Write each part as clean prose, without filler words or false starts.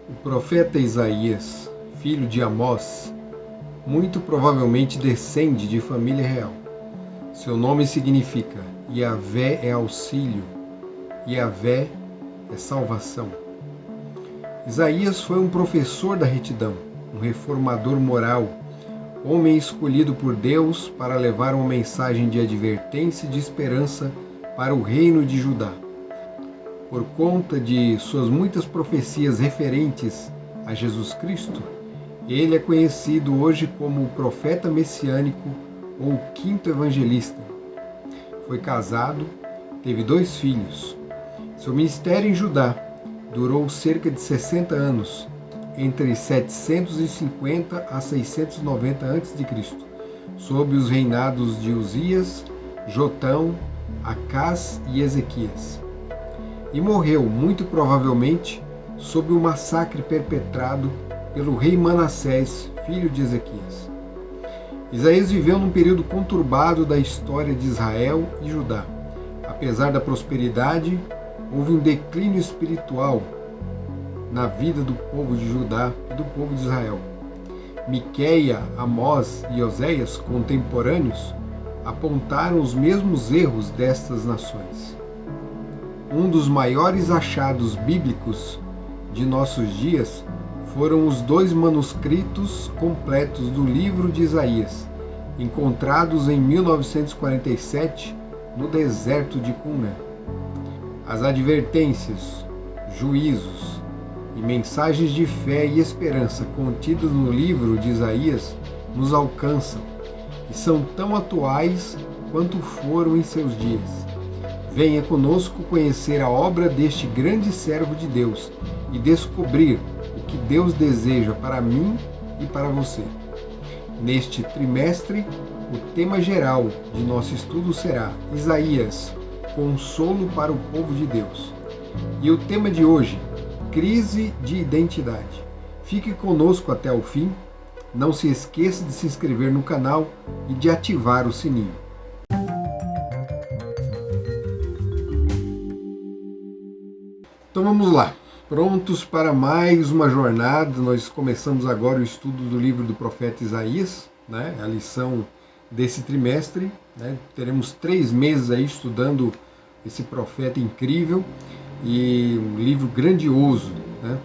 O profeta Isaías, filho de Amós, muito provavelmente descende de família real. Seu nome significa Yahvé é auxílio, Yahvé é salvação. Isaías foi um professor da retidão, um reformador moral, homem escolhido por Deus para levar uma mensagem de advertência e de esperança para o reino de Judá. Por conta de suas muitas profecias referentes a Jesus Cristo, ele é conhecido hoje como o profeta messiânico ou o quinto evangelista. Foi casado, teve 2 filhos. Seu ministério em Judá durou cerca de 60 anos, entre 750 a 690 a.C., sob os reinados de Uzias, Jotão, Acás e Ezequias. E morreu, muito provavelmente, sob o massacre perpetrado pelo rei Manassés, filho de Ezequias. Isaías viveu num período conturbado da história de Israel e Judá. Apesar da prosperidade, houve um declínio espiritual na vida do povo de Judá e do povo de Israel. Miquéia, Amós e Oséias, contemporâneos, apontaram os mesmos erros destas nações. Um dos maiores achados bíblicos de nossos dias foram os 2 manuscritos completos do livro de Isaías, encontrados em 1947 no deserto de Qumran. As advertências, juízos e mensagens de fé e esperança contidas no livro de Isaías nos alcançam e são tão atuais quanto foram em seus dias. Venha conosco conhecer a obra deste grande servo de Deus e descobrir o que Deus deseja para mim e para você. Neste trimestre, o tema geral de nosso estudo será Isaías, consolo para o povo de Deus. E o tema de hoje, crise de identidade. Fique conosco até o fim. Não se esqueça de se inscrever no canal e de ativar o sininho. Então vamos lá, prontos para mais uma jornada. Nós começamos agora o estudo do livro do profeta Isaías, né? A lição desse trimestre, né? Teremos 3 meses aí estudando esse profeta incrível e um livro grandioso, né?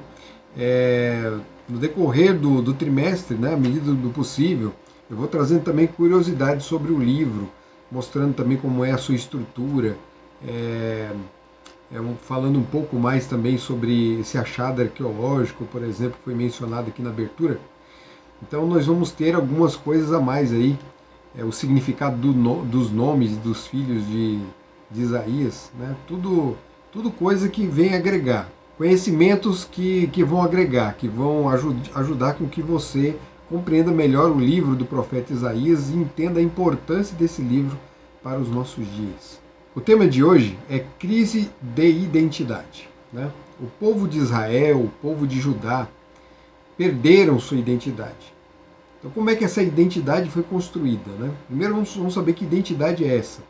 No decorrer do trimestre, né, à medida do possível, eu vou trazendo também curiosidades sobre o livro, mostrando também como é a sua estrutura, falando um pouco mais também sobre esse achado arqueológico, por exemplo, que foi mencionado aqui na abertura. Então nós vamos ter algumas coisas a mais aí, o significado dos nomes dos filhos de Isaías, né? Tudo coisa que vem agregar, conhecimentos que vão agregar, que vão ajudar com que você compreenda melhor o livro do profeta Isaías e entenda a importância desse livro para os nossos dias. O tema de hoje é crise de identidade, né? O povo de Israel, o povo de Judá, perderam sua identidade. Então, como é que essa identidade foi construída, né? Primeiro vamos saber que identidade é essa.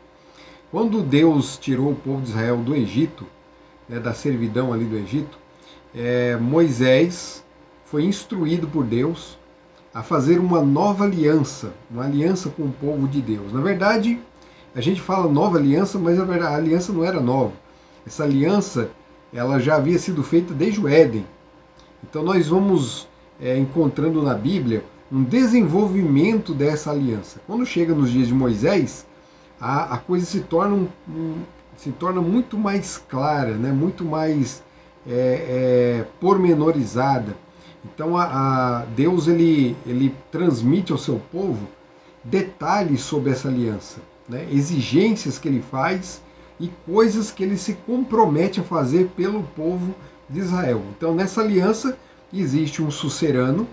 Quando Deus tirou o povo de Israel do Egito, né, da servidão ali do Egito, Moisés foi instruído por Deus a fazer uma nova aliança, uma aliança com o povo de Deus. Na verdade, a gente fala nova aliança, mas na verdade a aliança não era nova. Essa aliança ela já havia sido feita desde o Éden. Então nós vamos encontrando na Bíblia um desenvolvimento dessa aliança. Quando chega nos dias de Moisés, a coisa se torna muito mais clara, né? Muito mais pormenorizada. Então Deus ele transmite ao seu povo detalhes sobre essa aliança, né? Exigências que ele faz e coisas que ele se compromete a fazer pelo povo de Israel. Então nessa aliança existe um sucerano,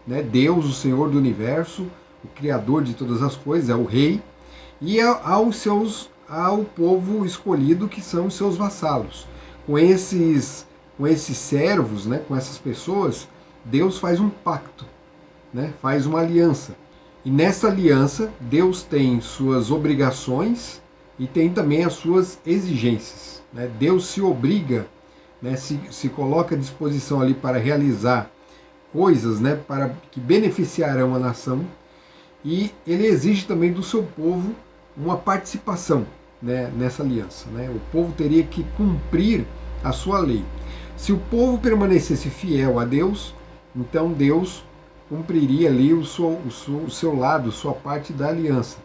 né? Deus, o Senhor do universo, o Criador de todas as coisas, é o rei, e ao povo escolhido, que são os seus vassalos. Com esses servos, né? Com essas pessoas, Deus faz um pacto, né? Faz uma aliança. E nessa aliança, Deus tem suas obrigações e tem também as suas exigências, né? Deus se obriga né, se coloca à disposição ali para realizar coisas, né, para que beneficiarão a nação, e ele exige também do seu povo uma participação, né, nessa aliança. Né? O povo teria que cumprir a sua lei. Se o povo permanecesse fiel a Deus, então Deus cumpriria ali o seu lado, sua parte da aliança.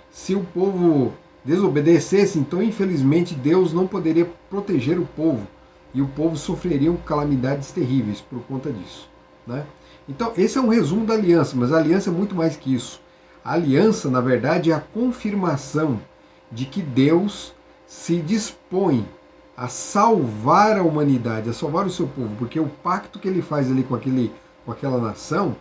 Se o povo desobedecesse, então infelizmente Deus não poderia proteger o povo, e o povo sofreria calamidades terríveis por conta disso. Né? Então esse é um resumo da aliança, mas a aliança é muito mais que isso. A aliança, na verdade, é a confirmação de que Deus se dispõe a salvar a humanidade, a salvar o seu povo, porque o pacto que ele faz ali com aquela nação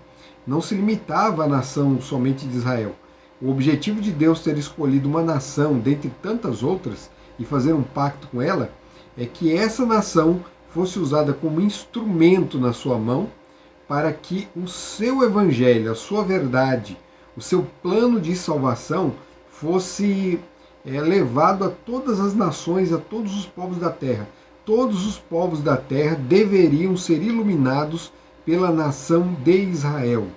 não se limitava à nação somente de Israel. O objetivo de Deus ter escolhido uma nação dentre tantas outras e fazer um pacto com ela é que essa nação fosse usada como instrumento na sua mão para que o seu evangelho, a sua verdade, o seu plano de salvação fosse levado a todas as nações, a todos os povos da terra. Todos os povos da terra deveriam ser iluminados pela nação de Israel.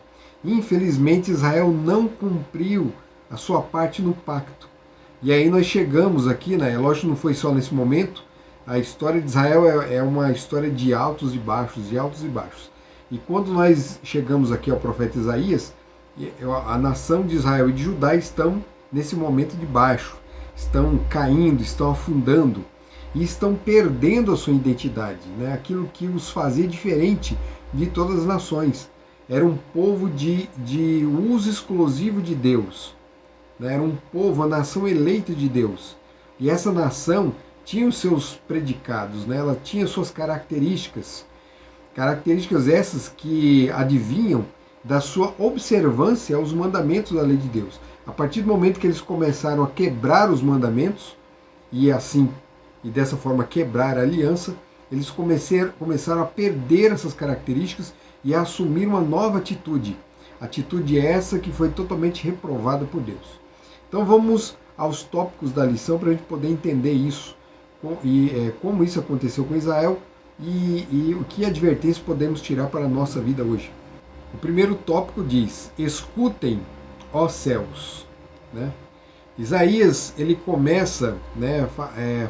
Infelizmente, Israel não cumpriu a sua parte no pacto. E aí nós chegamos aqui, né? Lógico que não foi só nesse momento. A história de Israel é uma história de altos e baixos, de altos e baixos. E quando nós chegamos aqui ao profeta Isaías, a nação de Israel e de Judá estão nesse momento de baixo, estão caindo, estão afundando e estão perdendo a sua identidade, né? Aquilo que os fazia diferente de todas as nações. Era um povo de uso exclusivo de Deus, né? Era um povo, a nação eleita de Deus. E essa nação tinha os seus predicados, né? Ela tinha suas características essas que adivinham da sua observância aos mandamentos da lei de Deus. A partir do momento que eles começaram a quebrar os mandamentos, e dessa forma quebrar a aliança, eles começaram a perder essas características e a assumir uma nova atitude. Atitude essa que foi totalmente reprovada por Deus. Então vamos aos tópicos da lição para a gente poder entender isso, e como isso aconteceu com Israel, e o que advertência podemos tirar para a nossa vida hoje. O primeiro tópico diz: escutem, ó céus. Né? Isaías ele começa, né,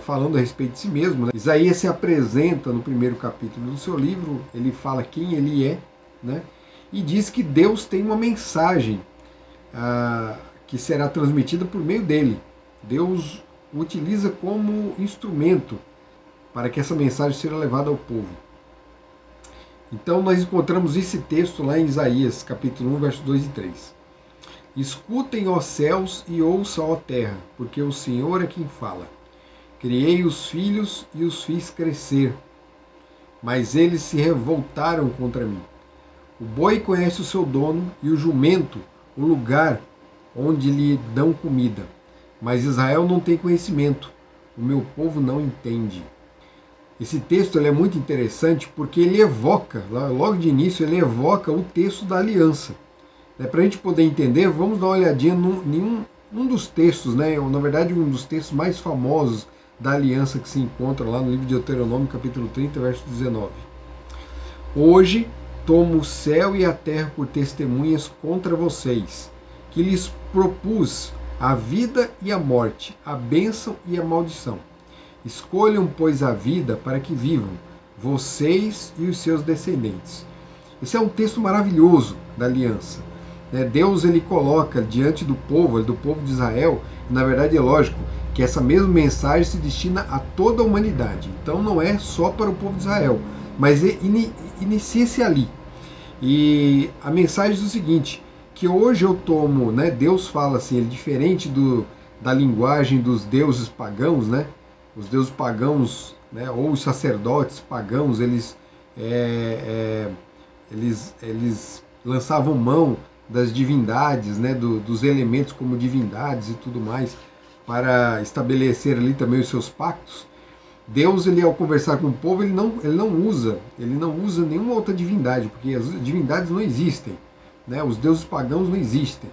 falando a respeito de si mesmo. Né? Isaías se apresenta no primeiro capítulo do seu livro, ele fala quem ele é, né, e diz que Deus tem uma mensagem que será transmitida por meio dele. Deus o utiliza como instrumento para que essa mensagem seja levada ao povo. Então nós encontramos esse texto lá em Isaías, capítulo 1, versos 2 e 3. Escutem, ó céus, e ouçam, ó terra, porque o Senhor é quem fala. Criei os filhos e os fiz crescer, mas eles se revoltaram contra mim. O boi conhece o seu dono, e o jumento o lugar onde lhe dão comida. Mas Israel não tem conhecimento, o meu povo não entende. Esse texto ele é muito interessante porque ele evoca, logo de início, ele evoca o texto da aliança. Para a gente poder entender, vamos dar uma olhadinha num dos textos, né? Na verdade um dos textos mais famosos da aliança que se encontra lá no livro de Deuteronômio, capítulo 30, verso 19. Hoje tomo o céu e a terra por testemunhas contra vocês, que lhes propus a vida e a morte, a bênção e a maldição. Escolham, pois, a vida para que vivam, vocês e os seus descendentes. Esse é um texto maravilhoso da aliança. Deus ele coloca diante do povo de Israel, na verdade é lógico que essa mesma mensagem se destina a toda a humanidade. Então não é só para o povo de Israel, mas inicia-se ali. E a mensagem diz o seguinte, que hoje eu tomo, né, Deus fala assim, ele diferente da linguagem dos deuses pagãos, né? Os deuses pagãos, né, ou os sacerdotes pagãos, eles lançavam mão das divindades, né, dos elementos como divindades e tudo mais, para estabelecer ali também os seus pactos. Deus, ele ao conversar com o povo, ele não usa nenhuma outra divindade, porque as divindades não existem, né? Os deuses pagãos não existem.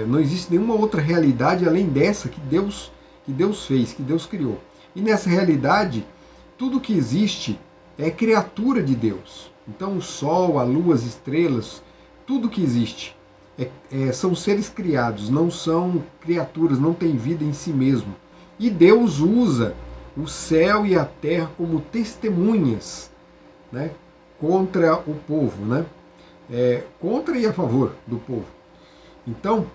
Não existe nenhuma outra realidade além dessa que Deus fez, que Deus criou. E nessa realidade, tudo que existe é criatura de Deus. Então o sol, a lua, as estrelas, tudo que existe são seres criados, não são criaturas, não tem vida em si mesmo. E Deus usa o céu e a terra como testemunhas, né, contra o povo, né? Contra e a favor do povo. Então,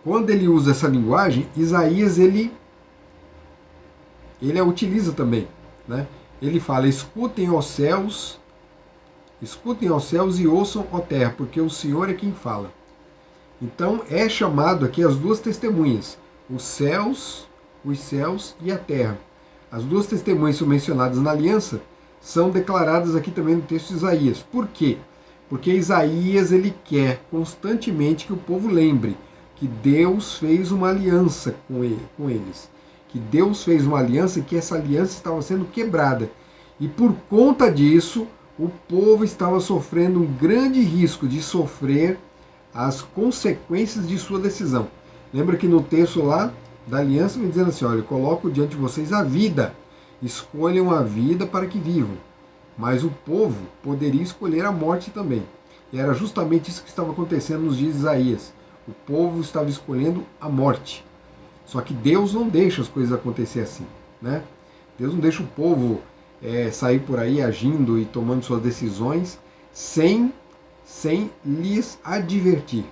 quando ele usa essa linguagem, Isaías ele a utiliza também, né? Ele fala: escutem aos céus e ouçam, ó terra, porque o Senhor é quem fala. Então é chamado aqui as duas testemunhas, os céus e a terra. As duas testemunhas são mencionadas na aliança, são declaradas aqui também no texto de Isaías. Por quê? Porque Isaías ele quer constantemente que o povo lembre que Deus fez uma aliança com eles. Que Deus fez uma aliança e que essa aliança estava sendo quebrada. E por conta disso, o povo estava sofrendo um grande risco de sofrer as consequências de sua decisão. Lembra que no texto lá da aliança vem dizendo assim: olha, eu coloco diante de vocês a vida, escolham a vida para que vivam. Mas o povo poderia escolher a morte também. E era justamente isso que estava acontecendo nos dias de Isaías. O povo estava escolhendo a morte. Só que Deus não deixa as coisas acontecer assim, né? Deus não deixa o povo sair por aí agindo e tomando suas decisões sem lhes advertir.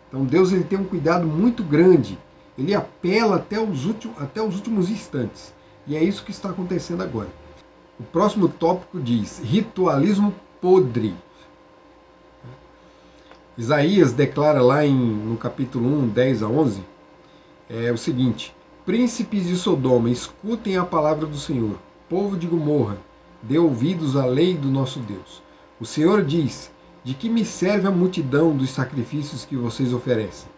Então Deus ele tem um cuidado muito grande. Ele apela até os últimos instantes. E é isso que está acontecendo agora. O próximo tópico diz: ritualismo podre. Isaías declara lá no capítulo 1, 10 a 11, o seguinte: príncipes de Sodoma, escutem a palavra do Senhor. Povo de Gomorra, dê ouvidos à lei do nosso Deus. O Senhor diz: de que me serve a multidão dos sacrifícios que vocês oferecem?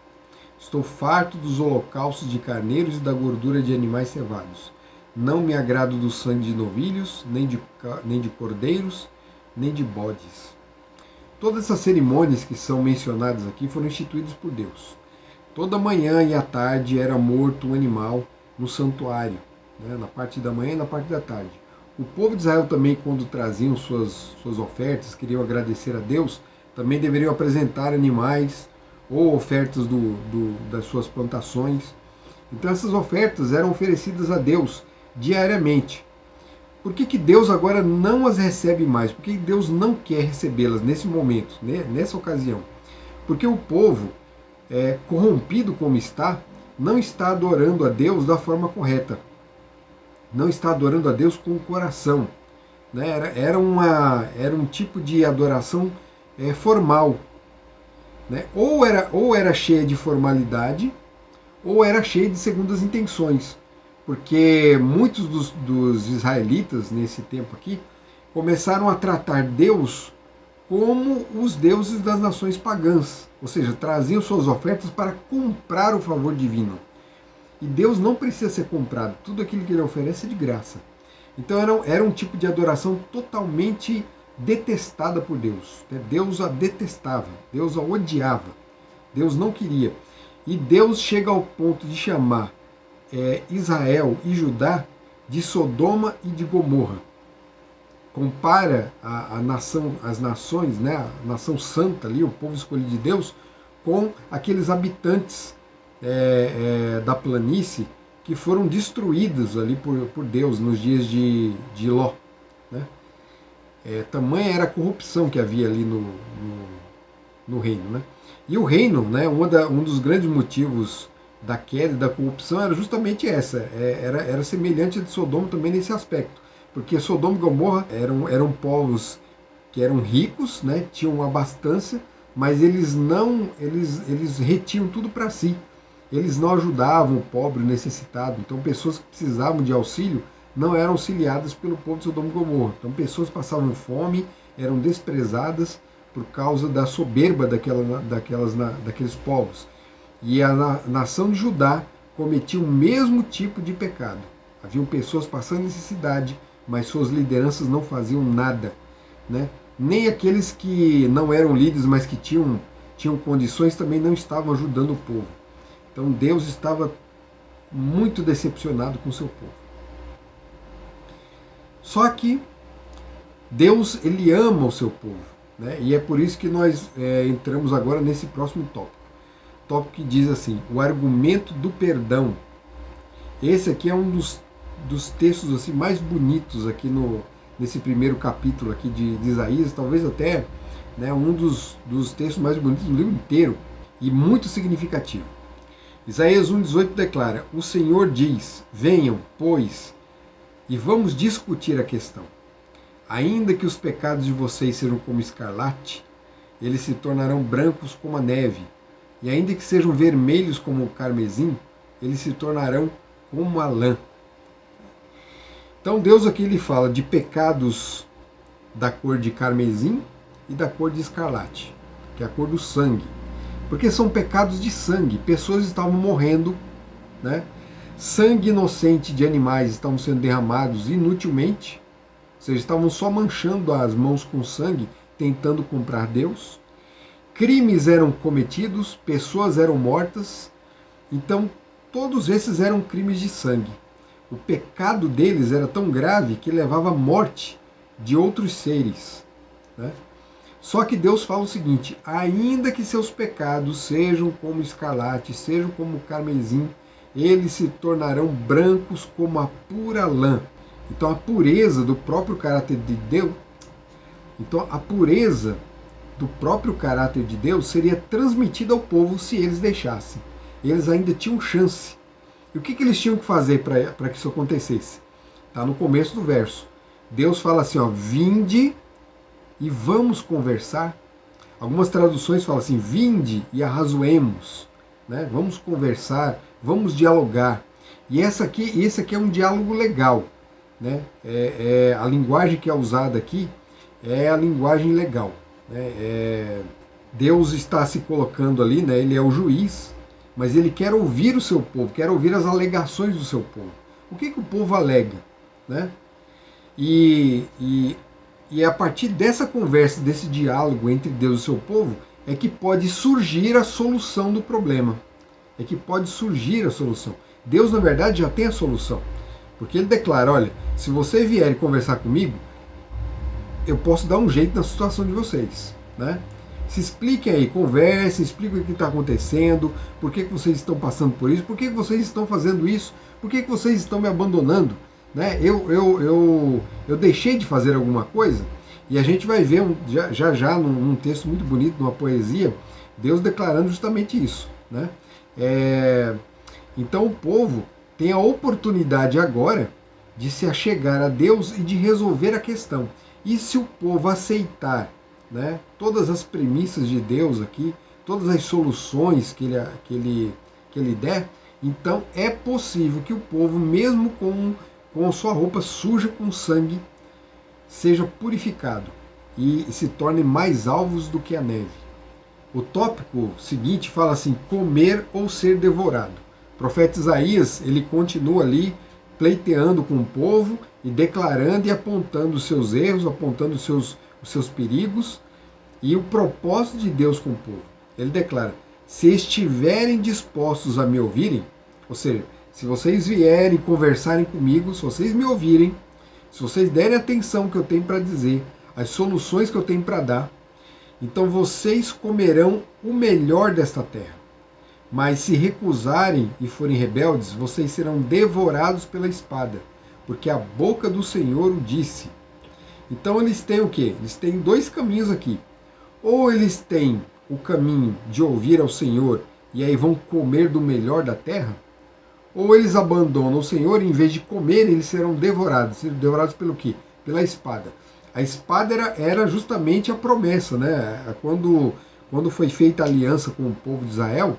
Estou farto dos holocaustos de carneiros e da gordura de animais cevados. Não me agrado do sangue de novilhos, nem de cordeiros, nem de bodes. Todas essas cerimônias que são mencionadas aqui foram instituídas por Deus. Toda manhã e à tarde era morto um animal no santuário, né, na parte da manhã e na parte da tarde. O povo de Israel também, quando traziam suas ofertas, queriam agradecer a Deus, também deveriam apresentar animais ou ofertas das suas plantações. Então essas ofertas eram oferecidas a Deus diariamente. Por que Deus agora não as recebe mais? Por que Deus não quer recebê-las nesse momento, né, nessa ocasião? Porque o povo, corrompido como está, não está adorando a Deus da forma correta. Não está adorando a Deus com o coração. Né? Era um tipo de adoração formal. Né? Ou era cheia de formalidade, ou era cheia de segundas intenções. Porque muitos dos israelitas, nesse tempo aqui, começaram a tratar Deus como os deuses das nações pagãs. Ou seja, traziam suas ofertas para comprar o favor divino. E Deus não precisa ser comprado. Tudo aquilo que ele oferece é de graça. Então era um tipo de adoração totalmente detestada por Deus. Deus a detestava, Deus a odiava. Deus não queria. E Deus chega ao ponto de chamar Israel e Judá de Sodoma e de Gomorra. Compara as nações, né, a nação santa ali, o povo escolhido de Deus, com aqueles habitantes da planície que foram destruídos ali por Deus nos dias de Ló. Né? Tamanha era a corrupção que havia ali no reino. Né? E o reino, né, um dos grandes motivos da queda e da corrupção era justamente essa. Era semelhante a de Sodoma também nesse aspecto. Porque Sodoma e Gomorra eram povos que eram ricos, né, tinham abastança, mas eles retinham tudo para si. Eles não ajudavam o pobre, o necessitado. Então pessoas que precisavam de auxílio não eram auxiliadas pelo povo de Sodoma e Gomorra. Então pessoas passavam fome, eram desprezadas por causa da soberba daqueles povos. E a nação de Judá cometia o mesmo tipo de pecado. Haviam pessoas passando necessidade, mas suas lideranças não faziam nada. Né? Nem aqueles que não eram líderes, mas que tinham condições, também não estavam ajudando o povo. Então Deus estava muito decepcionado com o seu povo. Só que Deus, ele ama o seu povo, né? E é por isso que nós entramos agora nesse próximo tópico. Tópico que diz assim, o argumento do perdão. Esse aqui é um dos textos assim, mais bonitos aqui nesse primeiro capítulo aqui de Isaías, talvez até, né, um dos textos mais bonitos do livro inteiro e muito significativo. Isaías 1,18 declara, o Senhor diz, venham, pois, e vamos discutir a questão. Ainda que os pecados de vocês sejam como escarlate, eles se tornarão brancos como a neve, e ainda que sejam vermelhos como o carmesim, eles se tornarão como a lã. Então Deus aqui ele fala de pecados da cor de carmesim e da cor de escarlate, que é a cor do sangue. Porque são pecados de sangue, pessoas estavam morrendo, né? Sangue inocente de animais estavam sendo derramados inutilmente, ou seja, estavam só manchando as mãos com sangue, tentando comprar Deus. Crimes eram cometidos, pessoas eram mortas, então todos esses eram crimes de sangue. O pecado deles era tão grave que levava à morte de outros seres, né? Só que Deus fala o seguinte, ainda que seus pecados sejam como escarlate, sejam como carmesim, eles se tornarão brancos como a pura lã. Então a pureza do próprio caráter de Deus, seria transmitida ao povo se eles deixassem. Eles ainda tinham chance. E o que eles tinham que fazer para que isso acontecesse? Está no começo do verso. Deus fala assim, ó, vinde e vamos conversar. Algumas traduções falam assim, vinde e arrazoemos, né? Vamos conversar, vamos dialogar. E esse aqui é um diálogo legal, né? A linguagem que é usada aqui é a linguagem legal, né? Deus está se colocando ali, né? Ele é o juiz, mas ele quer ouvir o seu povo, quer ouvir as alegações do seu povo. O que o povo alega, né? E é a partir dessa conversa, desse diálogo entre Deus e o seu povo, é que pode surgir a solução do problema. É que pode surgir a solução. Deus, na verdade, já tem a solução. Porque ele declara, olha, se você vier conversar comigo, eu posso dar um jeito na situação de vocês, né? Se expliquem aí, conversem, expliquem o que está acontecendo, por que vocês estão passando por isso, por que vocês estão fazendo isso, por que vocês estão me abandonando, né? Eu deixei de fazer alguma coisa, e a gente vai ver já num texto muito bonito, numa poesia, Deus declarando justamente isso, né? Então o povo tem a oportunidade agora de se achegar a Deus e de resolver a questão. E se o povo aceitar, né, todas as premissas de Deus aqui, todas as soluções que ele der, então é possível que o povo, mesmo com a sua roupa suja com sangue, seja purificado e se torne mais alvos do que a neve. O tópico seguinte fala assim, comer ou ser devorado. O profeta Isaías, ele continua ali pleiteando com o povo e declarando e apontando os seus erros, apontando os seus perigos e o propósito de Deus com o povo. Ele declara, se estiverem dispostos a me ouvirem, ou seja, se vocês vierem conversarem comigo, se vocês me ouvirem, se vocês derem atenção que eu tenho para dizer, as soluções que eu tenho para dar, então vocês comerão o melhor desta terra. Mas se recusarem e forem rebeldes, vocês serão devorados pela espada, porque a boca do Senhor o disse. Então eles têm o quê? Eles têm dois caminhos aqui. Ou eles têm o caminho de ouvir ao Senhor e aí vão comer do melhor da terra, ou eles abandonam o Senhor e em vez de comer, eles serão devorados. Serão devorados pelo quê? Pela espada. A espada era justamente a promessa, né? Quando foi feita a aliança com o povo de Israel,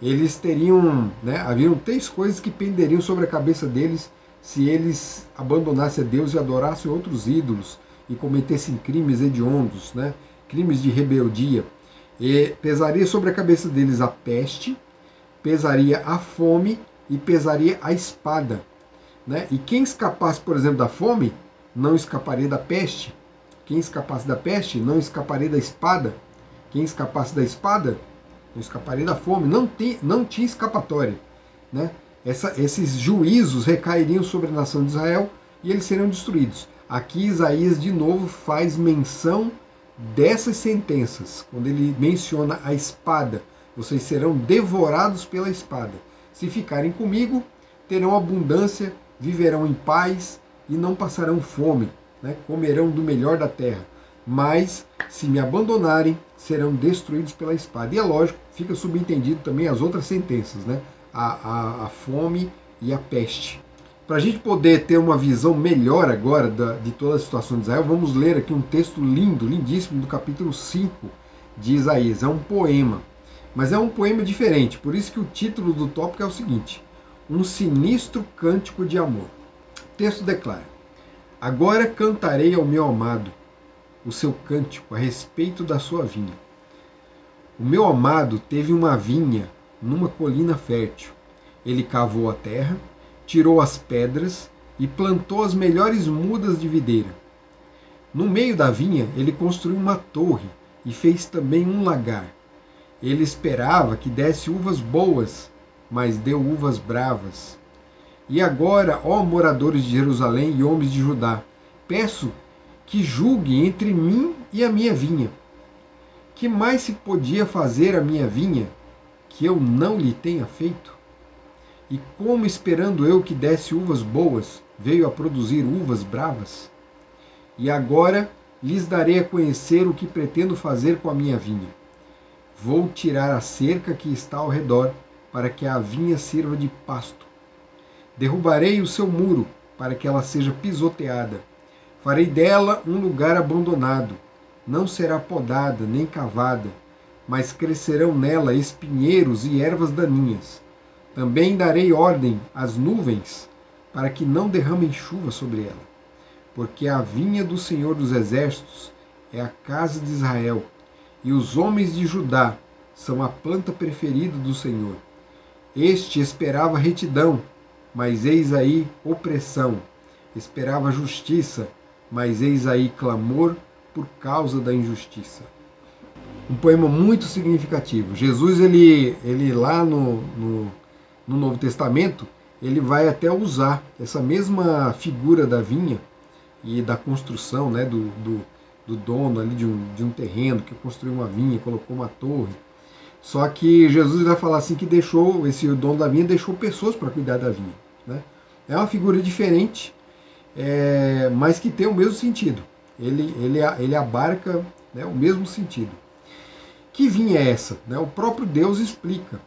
eles teriam, né, haviam 3 coisas que penderiam sobre a cabeça deles se eles abandonassem a Deus e adorassem outros ídolos e cometessem crimes hediondos, né, crimes de rebeldia. E pesaria sobre a cabeça deles a peste, pesaria a fome e pesaria a espada, né? E quem escapasse, por exemplo, da fome, não escaparia da peste. Quem escapasse da peste, não escaparia da espada. Quem escapasse da espada, não escaparia da fome. Não tinha escapatória, né? Esses juízos recairiam sobre a nação de Israel e eles seriam destruídos. Aqui Isaías de novo faz menção dessas sentenças, quando ele menciona a espada. Vocês serão devorados pela espada. Se ficarem comigo, terão abundância, viverão em paz e não passarão fome, né? Comerão do melhor da terra. Mas, se me abandonarem, serão destruídos pela espada. E é lógico, fica subentendido também as outras sentenças, né? A fome e a peste. Para a gente poder ter uma visão melhor agora de toda a situação de Israel, vamos ler aqui um texto lindo, lindíssimo, do capítulo 5 de Isaías. É um poema, mas é um poema diferente, por isso que o título do tópico é o seguinte: Um sinistro cântico de amor. O texto declara: Agora cantarei ao meu amado o seu cântico a respeito da sua vinha. O meu amado teve uma vinha numa colina fértil. Ele cavou a terra, tirou as pedras e plantou as melhores mudas de videira. No meio da vinha, ele construiu uma torre e fez também um lagar. Ele esperava que desse uvas boas, mas deu uvas bravas. E agora, ó moradores de Jerusalém e homens de Judá, peço que julguem entre mim e a minha vinha. Que mais se podia fazer à minha vinha que eu não lhe tenha feito? E como, esperando eu que desse uvas boas, veio a produzir uvas bravas? E agora lhes darei a conhecer o que pretendo fazer com a minha vinha. Vou tirar a cerca que está ao redor, para que a vinha sirva de pasto. Derrubarei o seu muro, para que ela seja pisoteada. Farei dela um lugar abandonado. Não será podada nem cavada, mas crescerão nela espinheiros e ervas daninhas. Também darei ordem às nuvens, para que não derramem chuva sobre ela. Porque a vinha do Senhor dos Exércitos é a casa de Israel, e os homens de Judá são a planta preferida do Senhor. Este esperava retidão, mas eis aí opressão. Esperava justiça, mas eis aí clamor por causa da injustiça. Um poema muito significativo. Jesus, ele lá no Novo Testamento, ele vai até usar essa mesma figura da vinha e da construção, né, do dono ali de um terreno que construiu uma vinha, colocou uma torre. Só que Jesus vai falar assim que deixou, esse dono da vinha deixou pessoas para cuidar da vinha, né? É uma figura diferente, mas que tem o mesmo sentido. Ele abarca, né, o mesmo sentido. Que vinha é essa? Né? O próprio Deus explica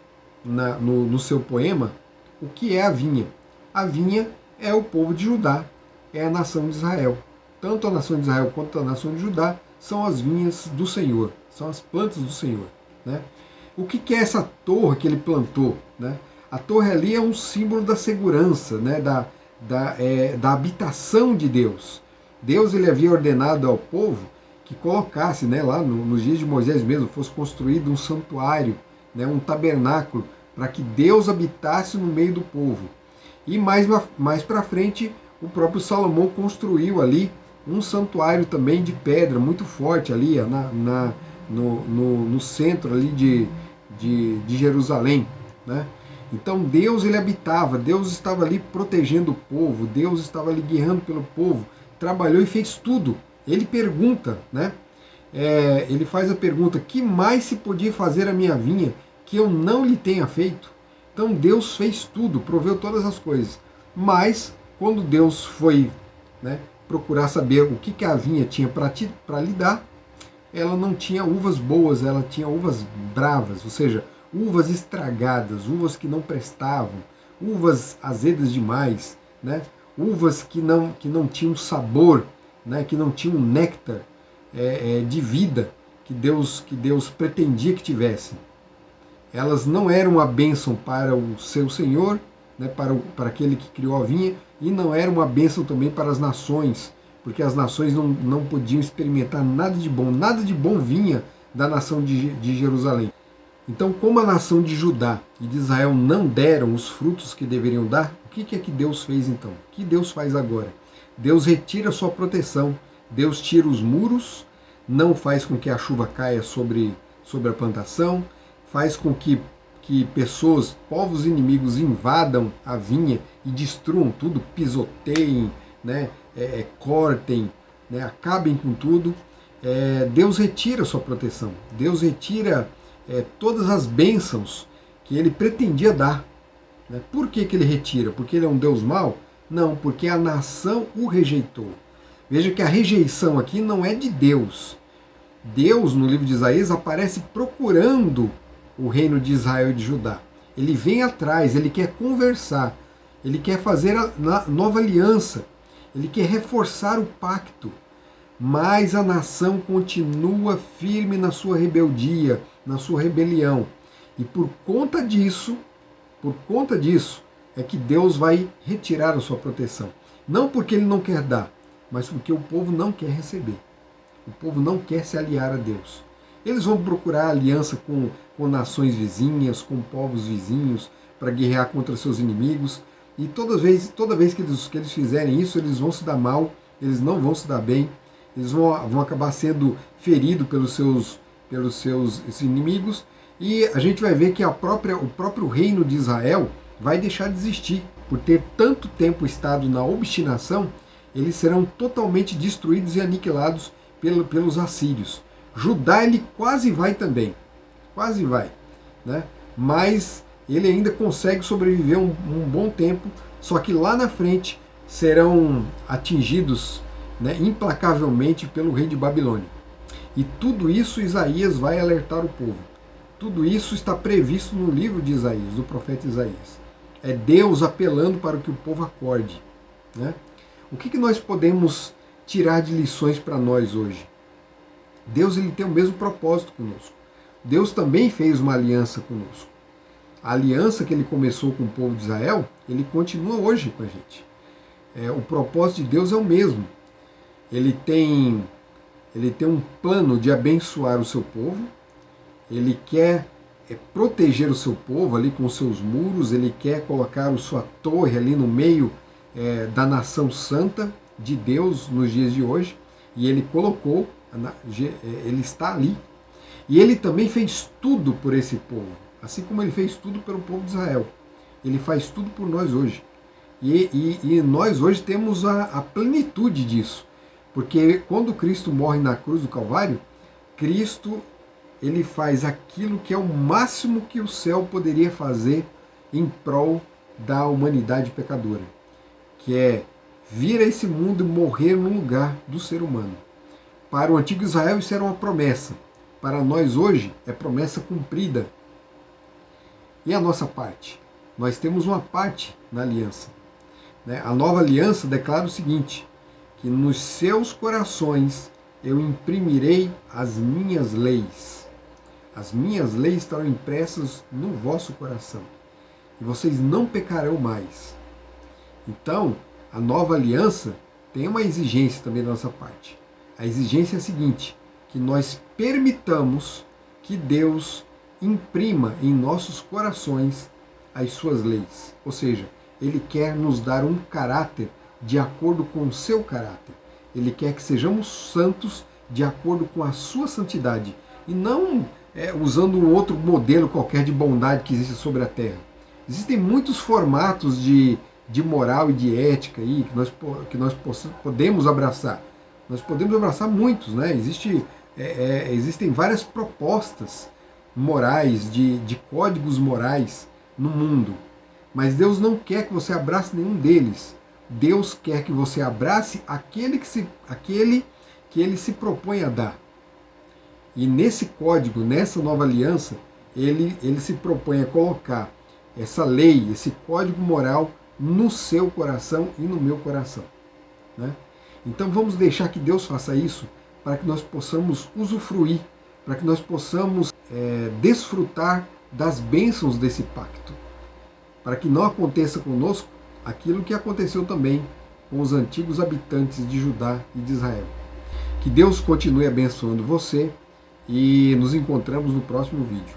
no seu poema o que é a vinha. A vinha é o povo de Judá, é a nação de Israel. Tanto a nação de Israel quanto a nação de Judá são as vinhas do Senhor, são as plantas do Senhor, né? O que é essa torre que ele plantou, né? A torre ali é um símbolo da segurança, né? Da habitação de Deus. Deus, ele havia ordenado ao povo que colocasse, né, lá nos dias de Moisés mesmo, fosse construído um santuário, né, um tabernáculo, para que Deus habitasse no meio do povo. E mais para frente, o próprio Salomão construiu ali um santuário também de pedra, muito forte ali no centro ali de Jerusalém, né? Então Deus, ele habitava, Deus estava ali protegendo o povo, Deus estava ali guerreando pelo povo, trabalhou e fez tudo. Ele pergunta, né? Ele faz a pergunta: que mais se podia fazer à minha vinha que eu não lhe tenha feito? Então Deus fez tudo, proveu todas as coisas. Mas quando Deus foi, né, procurar saber o que a vinha tinha para lhe dar, ela não tinha uvas boas, ela tinha uvas bravas, ou seja, uvas estragadas, uvas que não prestavam, uvas azedas demais, né? Uvas que não tinham sabor, né? Que não tinham néctar de vida que Deus pretendia que tivessem. Elas não eram uma bênção para o seu Senhor, né? Para aquele que criou a vinha, e não eram uma bênção também para as nações, porque as nações não podiam experimentar nada de bom vinha da nação de Jerusalém. Então, como a nação de Judá e de Israel não deram os frutos que deveriam dar, o que é que Deus fez então? O que Deus faz agora? Deus retira a sua proteção, Deus tira os muros, não faz com que a chuva caia sobre a plantação, faz com que pessoas, povos inimigos invadam a vinha e destruam tudo, pisoteiem, né? cortem, né, acabem com tudo, Deus retira a sua proteção, Deus retira todas as bênçãos que ele pretendia dar. Né? Por que ele retira? Porque ele é um Deus mau? Não, porque a nação o rejeitou. Veja que a rejeição aqui não é de Deus. Deus, no livro de Isaías, aparece procurando o reino de Israel e de Judá. Ele vem atrás, ele quer conversar, ele quer fazer a nova aliança, ele quer reforçar o pacto. Mas a nação continua firme na sua rebeldia, na sua rebelião. E por conta disso é que Deus vai retirar a sua proteção. Não porque ele não quer dar, mas porque o povo não quer receber. O povo não quer se aliar a Deus. Eles vão procurar aliança com nações vizinhas, com povos vizinhos, para guerrear contra seus inimigos. E toda vez que eles fizerem isso, eles vão se dar mal, eles não vão se dar bem, eles vão acabar sendo feridos pelos seus inimigos. E a gente vai ver que o próprio reino de Israel vai deixar de existir. Por ter tanto tempo estado na obstinação, eles serão totalmente destruídos e aniquilados pelos assírios. Judá ele quase vai também, quase vai, né? Mas ele ainda consegue sobreviver um bom tempo, só que lá na frente serão atingidos, né, implacavelmente pelo rei de Babilônia. E tudo isso Isaías vai alertar o povo. Tudo isso está previsto no livro de Isaías, do profeta Isaías. É Deus apelando para que o povo acorde. Né? O que nós podemos tirar de lições para nós hoje? Deus ele tem o mesmo propósito conosco. Deus também fez uma aliança conosco. A aliança que ele começou com o povo de Israel, ele continua hoje com a gente. O propósito de Deus é o mesmo. Ele tem um plano de abençoar o seu povo, ele quer proteger o seu povo ali com os seus muros, ele quer colocar a sua torre ali no meio da nação santa de Deus nos dias de hoje, e ele colocou, ele está ali. E ele também fez tudo por esse povo, assim como ele fez tudo pelo povo de Israel. Ele faz tudo por nós hoje. E nós hoje temos a plenitude disso. Porque quando Cristo morre na cruz do Calvário, Cristo ele faz aquilo que é o máximo que o céu poderia fazer em prol da humanidade pecadora, que é vir a esse mundo e morrer no lugar do ser humano. Para o antigo Israel isso era uma promessa. Para nós hoje é promessa cumprida. E a nossa parte? Nós temos uma parte na aliança. A nova aliança declara o seguinte, que nos seus corações eu imprimirei as minhas leis. As minhas leis estarão impressas no vosso coração. E vocês não pecarão mais. Então, a nova aliança tem uma exigência também da nossa parte. A exigência é a seguinte, que nós permitamos que Deus imprima em nossos corações as suas leis. Ou seja, ele quer nos dar um caráter de acordo com o seu caráter. Ele quer que sejamos santos de acordo com a sua santidade. E não usando um outro modelo qualquer de bondade que existe sobre a Terra. Existem muitos formatos de moral e de ética aí que nós podemos abraçar. Nós podemos abraçar muitos, né? Existem várias propostas morais, de códigos morais no mundo. Mas Deus não quer que você abrace nenhum deles. Deus quer que você abrace aquele que ele se propõe a dar. E nesse código, nessa nova aliança, ele se propõe a colocar essa lei, esse código moral no seu coração e no meu coração. Né? Então vamos deixar que Deus faça isso para que nós possamos usufruir, para que nós possamos desfrutar das bênçãos desse pacto. Para que não aconteça conosco aquilo que aconteceu também com os antigos habitantes de Judá e de Israel. Que Deus continue abençoando você e nos encontramos no próximo vídeo.